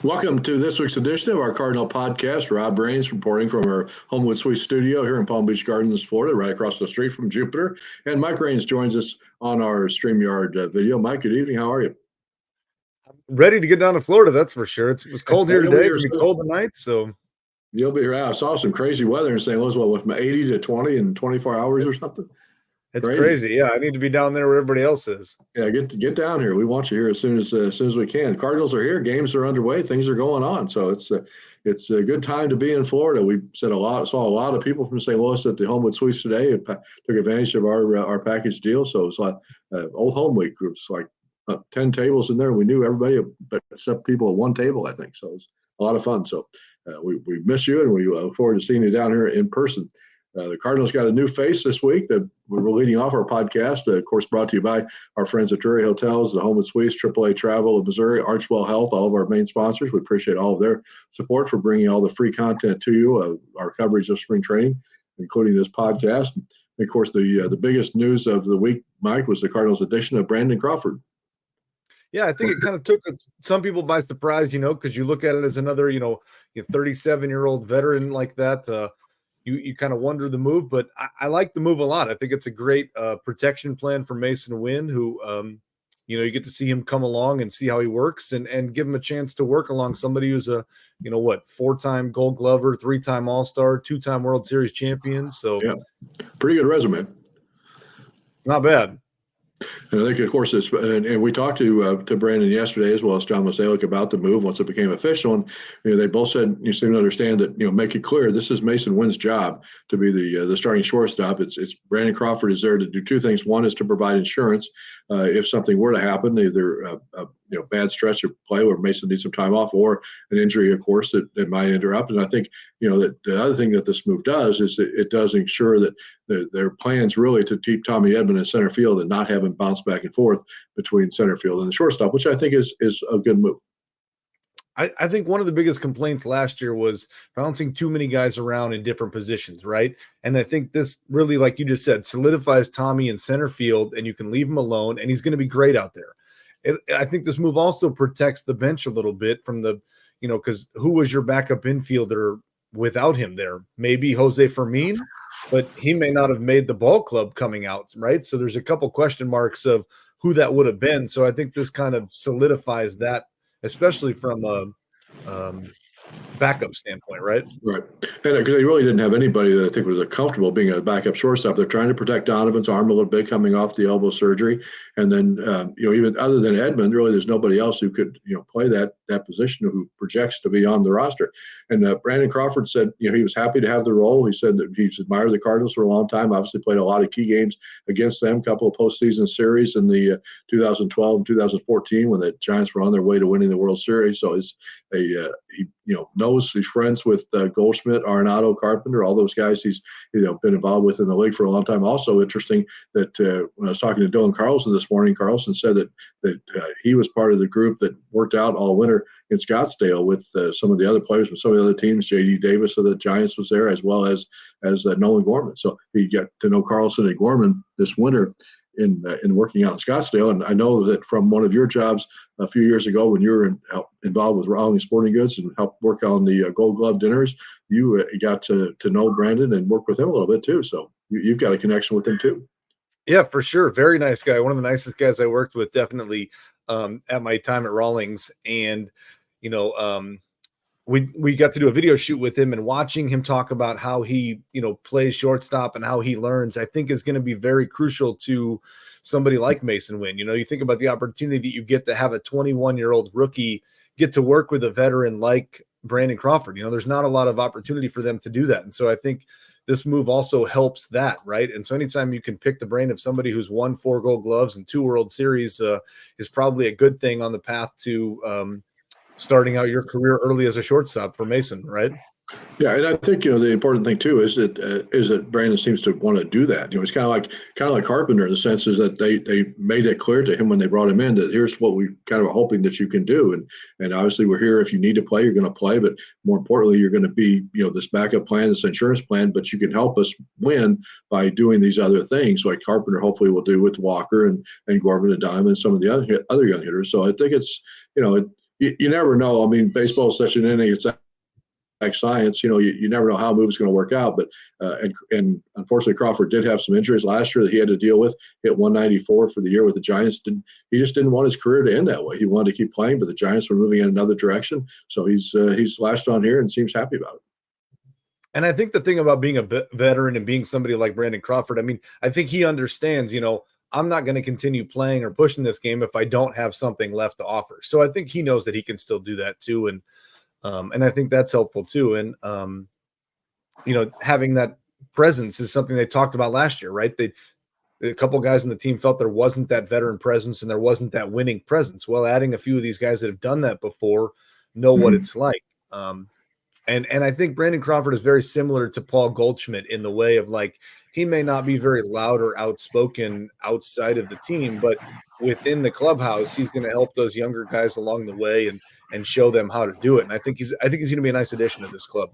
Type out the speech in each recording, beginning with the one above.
Welcome to this week's edition of our Cardinal podcast. Rob Rains reporting from our Homewood Suite studio here in Palm Beach Gardens, Florida, right across the street from Jupiter. And Mike Rains joins us on our StreamYard video. Mike, good evening. How are you? Ready to get down to Florida, that's for sure. It was cold here today. It's going to be cold tonight, so. You'll be here. I saw some crazy weather in St. Louis, with 80 to 20 in 24 hours or something. It's crazy. Yeah, I need to be down there where everybody else is. Yeah, get down here. We want you here as soon as we can. Cardinals are here. Games are underway. Things are going on. So it's a good time to be in Florida. We saw a lot of people from St. Louis at the Homewood Suites today and took advantage of our package deal. So it's like old home week. It was like 10 tables in there. We knew everybody but except people at one table, I think. So it was a lot of fun. So we miss you, and we look forward to seeing you down here in person. The Cardinals got a new face this week that we're leading off our podcast, of course, brought to you by our friends at Drury Hotels, the Homewood Suites, AAA Travel of Missouri, Archwell Health, all of our main sponsors. We appreciate all of their support for bringing all the free content to you, our coverage of spring training, including this podcast. And of course, the biggest news of the week, Mike, was the Cardinals' addition of Brandon Crawford. Yeah, I think it kind of took some people by surprise, because you look at it as another, 37-year-old veteran like that. You kind of wonder the move, but I like the move a lot. I think it's a great protection plan for Mason Wynn, who, you get to see him come along and see how he works and give him a chance to work along somebody who's a, 4-time Gold Glover, 3-time All-Star, 2-time World Series champion. So yeah, pretty good resume. It's not bad. And I think, of course, and we talked to Brandon yesterday as well as John Mosaic about the move once it became official. And they both said you seem to understand that make it clear this is Mason Wynn's job to be the starting shortstop. It's Brandon Crawford is there to do two things. One is to provide insurance if something were to happen, either bad stretch of play where Mason needs some time off, or an injury, of course, that might interrupt. And I think that the other thing that this move does is it does ensure that their plans really to keep Tommy Edman in center field and not have him bounce back and forth between center field and the shortstop, which I think is a good move. I think one of the biggest complaints last year was bouncing too many guys around in different positions, right? And I think this really, like you just said, solidifies Tommy in center field, and you can leave him alone, and he's going to be great out there. I think this move also protects the bench a little bit from the, because who was your backup infielder without him there? Maybe Jose Fermin, but he may not have made the ball club coming out, right? So there's a couple question marks of who that would have been. So I think this kind of solidifies that, especially from a backup standpoint, right? Right. And because they really didn't have anybody that I think was comfortable being a backup shortstop. They're trying to protect Donovan's arm a little bit coming off the elbow surgery. And then, even other than Edman, really there's nobody else who could, play that position who projects to be on the roster. And Brandon Crawford said, he was happy to have the role. He said that he's admired the Cardinals for a long time, obviously played a lot of key games against them, a couple of postseason series in the 2012 and 2014 when the Giants were on their way to winning the World Series. So he knows he's friends with Goldschmidt, Arenado, Carpenter, all those guys he's been involved with in the league for a long time. Also interesting that when I was talking to Dylan Carlson this morning, Carlson said that he was part of the group that worked out all winter in Scottsdale with some of the other players from some of the other teams. J.D. Davis of the Giants was there, as well as Nolan Gorman. So he got to know Carlson and Gorman this winter in working out in Scottsdale. And I know that from one of your jobs a few years ago when you were involved with Raleigh Sporting Goods and helped work on the Gold Glove dinners, you got to know Brandon and work with him a little bit too. So you've got a connection with him too. Yeah, for sure. Very nice guy. One of the nicest guys I worked with, definitely at my time at Rawlings. And, we got to do a video shoot with him, and watching him talk about how he, plays shortstop and how he learns, I think is going to be very crucial to somebody like Mason Wynn. You think about the opportunity that you get to have a 21-year-old rookie get to work with a veteran like Brandon Crawford. There's not a lot of opportunity for them to do that. And so I think this move also helps that, right? And so anytime you can pick the brain of somebody who's won 4 Gold Gloves and 2 World Series is probably a good thing on the path to starting out your career early as a shortstop for Mason, right? Yeah, and I think the important thing too is that Brandon seems to want to do that. It's kind of like Carpenter in the sense is that they made it clear to him when they brought him in that here's what we kind of are hoping that you can do, and obviously we're here if you need to play, you're going to play, but more importantly, you're going to be this backup plan, this insurance plan, but you can help us win by doing these other things like Carpenter hopefully will do with Walker and Gorman and Donovan and some of the other young hitters. So I think it's you never know. I mean, baseball is such an inning. It's like science. You never know how a move is going to work out. But and unfortunately, Crawford did have some injuries last year that he had to deal with. Hit 194 for the year with the Giants. He just didn't want his career to end that way. He wanted to keep playing, but the Giants were moving in another direction. So he's latched on here and seems happy about it. And I think the thing about being a veteran and being somebody like Brandon Crawford, I mean, I think he understands, I'm not going to continue playing or pushing this game if I don't have something left to offer. So I think he knows that he can still do that too. And I think that's helpful too. And, having that presence is something they talked about last year, right? A couple of guys on the team felt there wasn't that veteran presence and there wasn't that winning presence. Well, adding a few of these guys that have done that before know what it's like. And I think Brandon Crawford is very similar to Paul Goldschmidt in the way of, like, he may not be very loud or outspoken outside of the team, but within the clubhouse, he's going to help those younger guys along the way and show them how to do it. And I think he's going to be a nice addition to this club.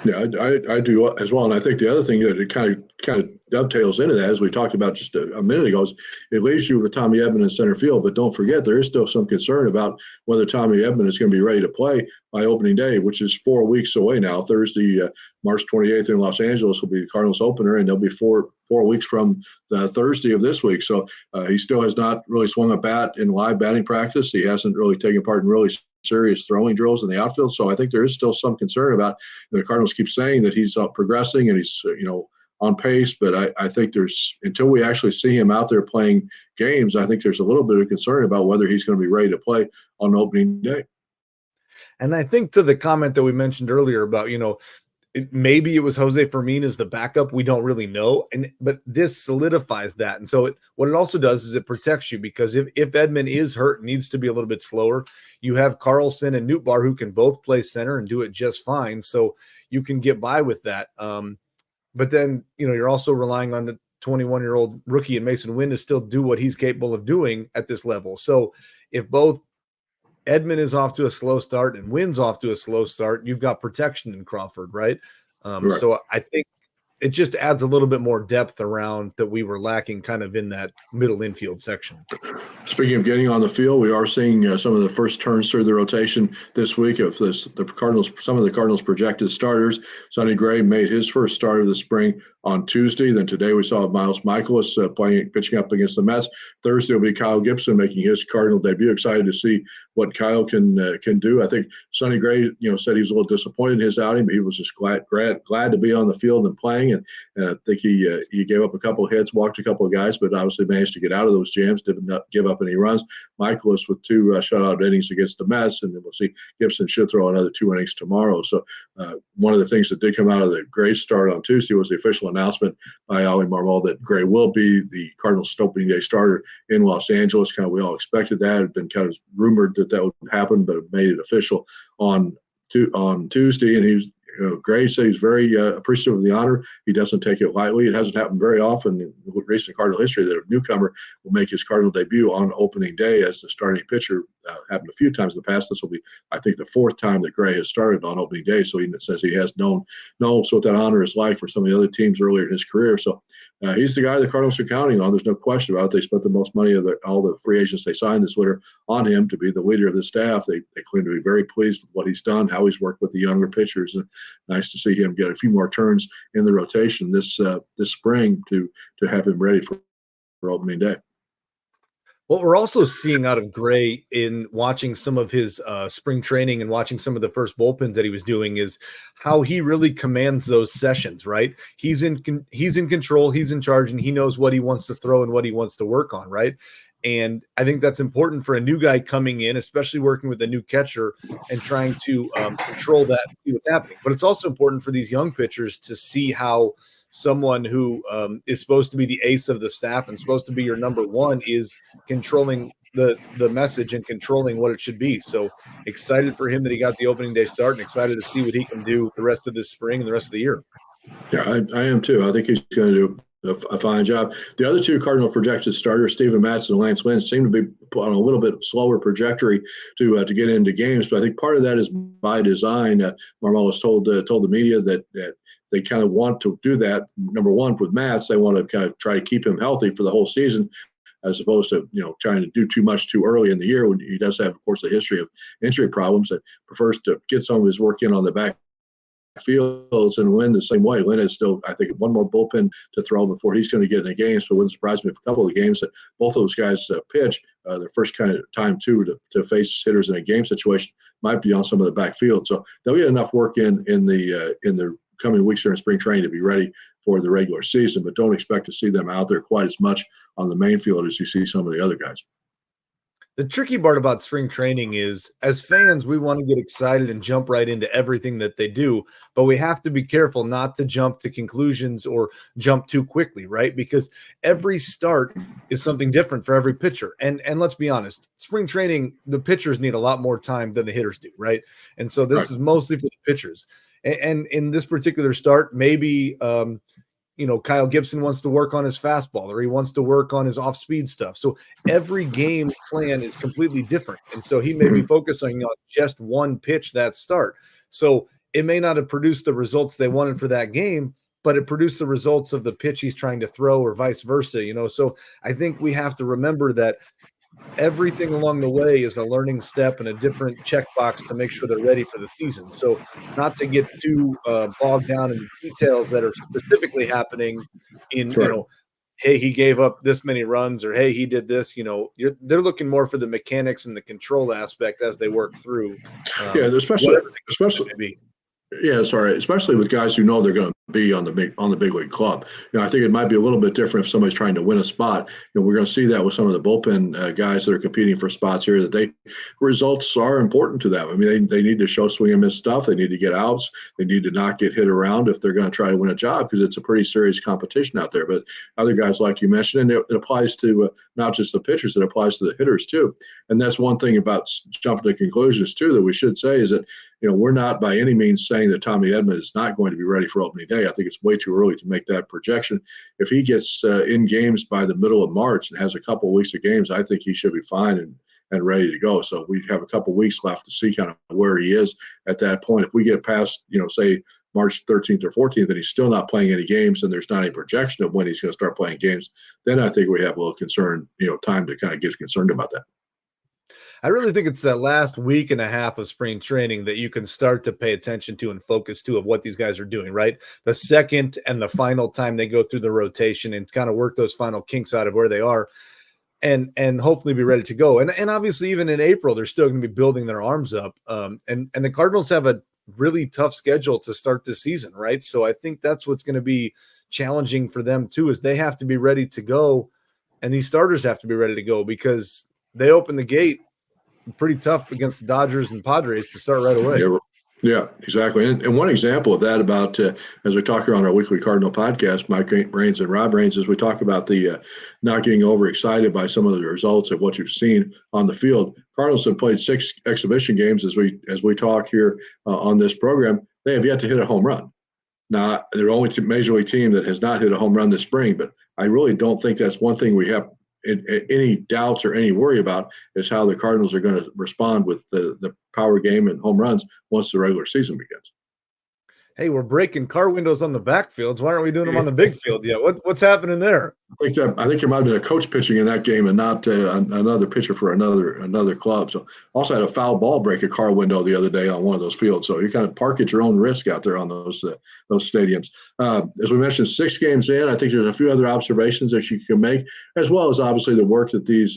Yeah, I do as well. And I think the other thing that it kind of dovetails into that, as we talked about just a minute ago, is it leaves you with Tommy Edman in center field. But don't forget, there is still some concern about whether Tommy Edman is going to be ready to play by opening day, which is 4 weeks away now. Thursday, March 28th in Los Angeles will be the Cardinals opener, and they'll be four weeks from the Thursday of this week. So he still has not really swung a bat in live batting practice. He hasn't really taken part in really serious throwing drills in the outfield. So I think there is still some concern about, the Cardinals keep saying that he's progressing and he's, on pace, but I think until we actually see him out there playing games, I think there's a little bit of concern about whether he's going to be ready to play on opening day. And I think to the comment that we mentioned earlier about, maybe it was Jose Fermin as the backup. We don't really know. But this solidifies that. And so what it also does is it protects you, because if Edman is hurt, needs to be a little bit slower, you have Carlson and Nootbaar who can both play center and do it just fine. So you can get by with that. But then, you're also relying on the 21-year-old rookie and Mason Wynn to still do what he's capable of doing at this level. So if both Edman is off to a slow start and Wynn's off to a slow start, you've got protection in Crawford, right? Right. So I think it just adds a little bit more depth around that we were lacking kind of in that middle infield section. Speaking of getting on the field, we are seeing some of the first turns through the rotation this week of the Cardinals. Some of the Cardinals' projected starters. Sonny Gray made his first start of the spring on Tuesday. Then today we saw Miles Michaelis pitching up against the Mets. Thursday will be Kyle Gibson making his Cardinal debut. Excited to see what Kyle can do. I think Sonny Gray, said he was a little disappointed in his outing, but he was just glad to be on the field and playing. And I think he gave up a couple of hits, walked a couple of guys, but obviously managed to get out of those jams. Didn't give up any runs. Michaelis with 2 shutout innings against the Mets, and then we'll see Gibson should throw another 2 innings tomorrow. So one of the things that did come out of the Gray start on Tuesday was the official announcement by Oli Marmol that Gray will be the Cardinals opening day starter in Los Angeles. Kind of, we all expected that. It had been kind of rumored that would happen, but it made it official on Tuesday, and he was. Gray said he's very appreciative of the honor. He doesn't take it lightly. It hasn't happened very often in recent Cardinal history that a newcomer will make his Cardinal debut on opening day as the starting pitcher. Happened a few times in the past. This will be, I think, the 4th time that Gray has started on opening day. So he says he has knows what that honor is like for some of the other teams earlier in his career. So he's the guy the Cardinals are counting on. There's no question about it. They spent the most money of all the free agents they signed this winter on him to be the leader of the staff. They claim to be very pleased with what he's done, how he's worked with the younger pitchers. And nice to see him get a few more turns in the rotation this spring to have him ready for opening day. What we're also seeing out of Gray in watching some of his spring training and watching some of the first bullpens that he was doing is how he really commands those sessions, right? He's in control, he's in charge, and he knows what he wants to throw and what he wants to work on, right? And I think that's important for a new guy coming in, especially working with a new catcher and trying to control that and see what's happening. But it's also important for these young pitchers to see how someone who is supposed to be the ace of the staff and supposed to be your number one is controlling the message and controlling what it should be. So excited for him that he got the opening day start and excited to see what he can do the rest of this spring and the rest of the year. Yeah, I am too. I think he's going to do a fine job. The other 2 Cardinal projected starters, Steven Matz and Lance Lynn, seem to be on a little bit slower trajectory to get into games. But I think part of that is by design. Marmol has told the media that they kind of want to do that. Number one, with Matz, they want to kind of try to keep him healthy for the whole season. as opposed to trying to do too much too early in the year when he does have, of course, a history of injury problems. That prefers to get some of his work in on the back fields, and Lynn the same way. Lynn has still, I think, one more bullpen to throw before he's going to get in the games. But it wouldn't surprise me if a couple of the games that both of those guys pitch, their first kind of time too to face hitters in a game situation might be on some of the backfield. So they'll get enough work in the coming weeks during spring training to be ready for the regular season. But don't expect to see them out there quite as much on the main field as you see some of the other guys. The tricky part about spring training is, as fans, we want to get excited and jump right into everything that they do, but we have to be careful not to jump to conclusions or jump too quickly, right? Because every start is something different for every pitcher. And let's be honest, spring training, the pitchers need a lot more time than the hitters do, right? And so this is mostly for the pitchers. And in this particular start, maybe Kyle Gibson wants to work on his fastball, or he wants to work on his off-speed stuff. So every game plan is completely different. And so he may be focusing on just one pitch that start. So it may not have produced the results they wanted for that game, but it produced the results of the pitch he's trying to throw, or vice versa. So I think we have to remember that everything along the way is a learning step and a different checkbox to make sure they're ready for the season. So not to get too bogged down in the details that are specifically happening in, hey, he gave up this many runs, or hey, he did this, they're looking more for the mechanics and the control aspect as they work through. Especially with guys who know they're going to be on the big league club. I think it might be a little bit different if somebody's trying to win a spot. We're going to see that with some of the bullpen guys that are competing for spots here, that results are important to them. I mean, they need to show swing and miss stuff. They need to get outs. They need to not get hit around if they're going to try to win a job, because it's a pretty serious competition out there. But other guys, like you mentioned, and it applies to not just the pitchers, it applies to the hitters too. And that's one thing about jumping to conclusions too that we should say is that we're not by any means saying that Tommy Edman is not going to be ready for opening day. I think it's way too early to make that projection. If he gets in games by the middle of March and has a couple of weeks of games, I think he should be fine and ready to go. So we have a couple of weeks left to see kind of where he is at that point. If we get past, say, March 13th or 14th, and he's still not playing any games, and there's not any projection of when he's going to start playing games, then I think we have a little concern, time to kind of get concerned about that. I really think it's that last week and a half of spring training that you can start to pay attention to and focus to of what these guys are doing, right? The second and the final time they go through the rotation and kind of work those final kinks out of where they are, and hopefully be ready to go. And obviously even in April, they're still going to be building their arms up. And the Cardinals have a really tough schedule to start this season, right? So I think that's what's going to be challenging for them too, is they have to be ready to go, and these starters have to be ready to go, because they open the gate pretty tough against the Dodgers and Padres to start right away. Yeah, exactly. And one example of that about, as we talk here on our weekly Cardinal podcast, Mike Raines and Rob Raines, as we talk about the not getting overexcited by some of the results of what you've seen on the field. Cardinals have played 6 exhibition games as we talk here on this program. They have yet to hit a home run. Now, they're the only major league team that has not hit a home run this spring, but I really don't think that's one thing we have any doubts or any worry about, is how the Cardinals are going to respond with the power game and home runs once the regular season begins. Hey, we're breaking car windows on the backfields. Why aren't we doing them on the big field yet? What's happening there? I think there might have been a coach pitching in that game and not another pitcher for another club. So also had a foul ball break a car window the other day on one of those fields. So you kind of park at your own risk out there on those stadiums. As we mentioned, 6 games in, I think there's a few other observations that you can make, as well as obviously the work that these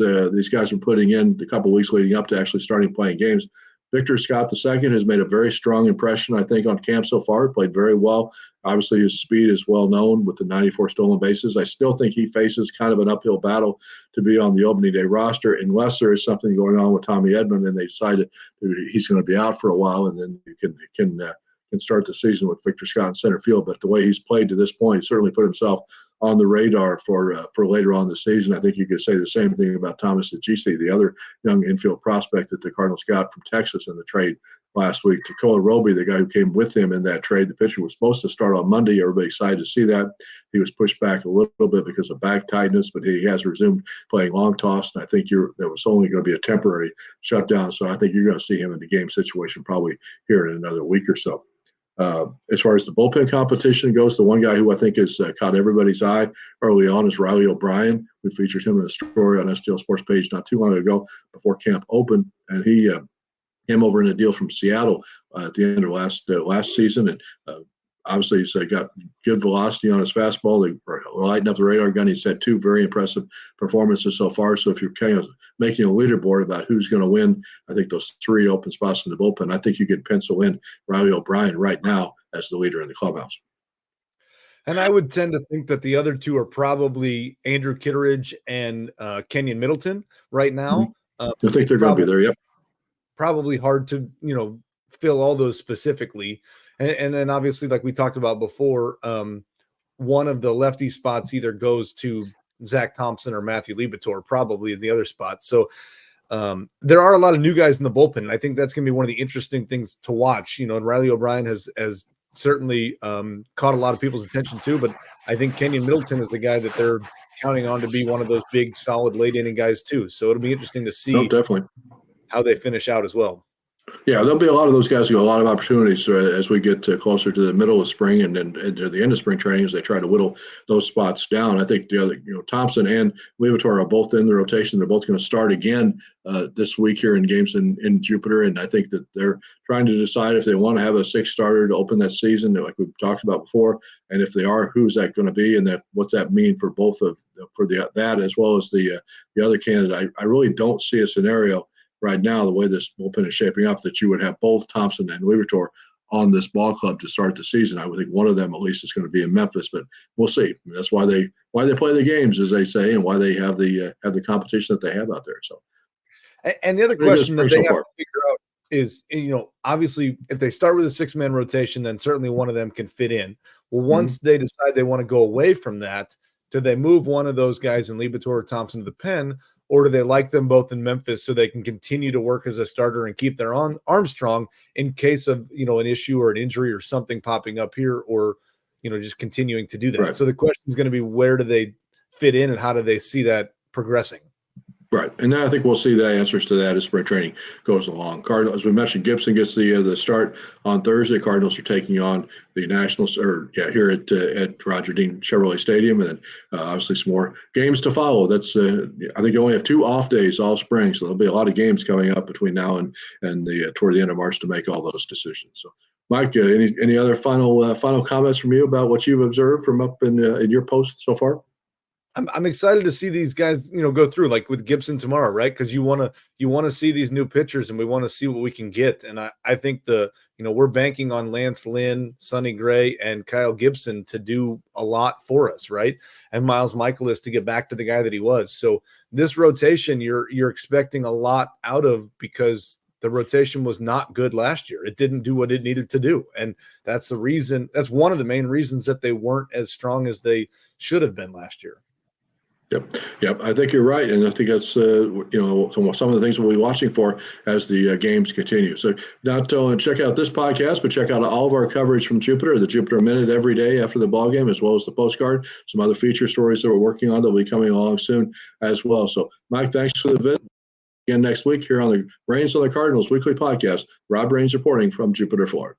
guys are putting in the couple of weeks leading up to actually starting playing games. Victor Scott II has made a very strong impression, I think, on camp so far. He played very well. Obviously, his speed is well known with the 94 stolen bases. I still think he faces kind of an uphill battle to be on the opening day roster, unless there is something going on with Tommy Edman and they decided he's going to be out for a while, and then you can start the season with Victor Scott in center field. But the way he's played to this point, he certainly put himself on the radar for later on the season. I think you could say the same thing about Thomas Ajisi, the other young infield prospect that the Cardinals got from Texas in the trade last week. Tekoa Roby, the guy who came with him in that trade, the pitcher was supposed to start on Monday. Everybody excited to see that. He was pushed back a little bit because of back tightness, but he has resumed playing long toss, and I think there was only going to be a temporary shutdown. So I think you're going to see him in the game situation probably here in another week or so. As far as the bullpen competition goes, the one guy who I think has caught everybody's eye early on is Riley O'Brien. We featured him in a story on STL Sports page not too long ago before camp opened, and he came over in a deal from Seattle at the end of last season, and obviously he's got good velocity on his fastball. They lighten up the radar gun. He's had two very impressive performances so far. So if you're kind of making a leaderboard about who's going to win, I think those three open spots in the bullpen, I think you could pencil in Riley O'Brien right now as the leader in the clubhouse. And I would tend to think that the other two are probably Andrew Kitteridge and Kenyon Middleton right now. I think they're going to be there, yep. Probably hard to, fill all those specifically. And then obviously, like we talked about before, one of the lefty spots either goes to Zach Thompson or Matthew Libator, probably in the other spot. So there are a lot of new guys in the bullpen. And I think that's going to be one of the interesting things to watch. And Riley O'Brien has certainly caught a lot of people's attention too. But I think Kenyon Middleton is the guy that they're counting on to be one of those big, solid late inning guys too. So it'll be interesting to see definitely how they finish out as well. Yeah, there'll be a lot of those guys who get a lot of opportunities as we get closer to the middle of spring and then to the end of spring training as they try to whittle those spots down. I think the other, Thompson and Libator are both in the rotation. They're both going to start again this week here in games in Jupiter, and I think that they're trying to decide if they want to have a sixth starter to open that season, like we've talked about before, and if they are, who's that going to be, and what's that mean for both of that as well as the other candidate. I really don't see a scenario right now, the way this bullpen is shaping up, that you would have both Thompson and Libator on this ball club to start the season. I would think one of them at least is going to be in Memphis, but we'll see. That's why they play the games, as they say, and why they have the competition that they have out there. So, and the other question that they have to figure out is, obviously, if they start with a 6-man rotation, then certainly one of them can fit in. Well, once they decide they want to go away from that, do they move one of those guys in Libator or Thompson to the pen? Or do they like them both in Memphis so they can continue to work as a starter and keep their arm strong in case of, an issue or an injury or something popping up here, or, just continuing to do that. Right. So the question is going to be, where do they fit in and how do they see that progressing? Right. And then I think we'll see the answers to that as spring training goes along. Cardinals, as we mentioned, Gibson gets the start on Thursday. Cardinals are taking on the Nationals here at Roger Dean Chevrolet Stadium. And then obviously some more games to follow. That's I think you only have 2 off days all spring. So there'll be a lot of games coming up between now and toward the end of March to make all those decisions. So, Mike, any other final comments from you about what you've observed from up in your post so far? I'm excited to see these guys, go through, like with Gibson tomorrow, right? Because you want to see these new pitchers, and we want to see what we can get. And I think we're banking on Lance Lynn, Sonny Gray, and Kyle Gibson to do a lot for us, right? And Miles Michaelis to get back to the guy that he was. So this rotation, you're expecting a lot out of, because the rotation was not good last year. It didn't do what it needed to do, and that's the reason. That's one of the main reasons that they weren't as strong as they should have been last year. Yep. I think you're right, and I think that's some of the things we'll be watching for as the games continue. So not only check out this podcast, but check out all of our coverage from Jupiter, the Jupiter Minute every day after the ball game, as well as the postcard. Some other feature stories that we're working on that will be coming along soon as well. So, Mike, thanks for the visit. Again next week here on the Reigns on the Cardinals weekly podcast. Rob Reigns reporting from Jupiter, Florida.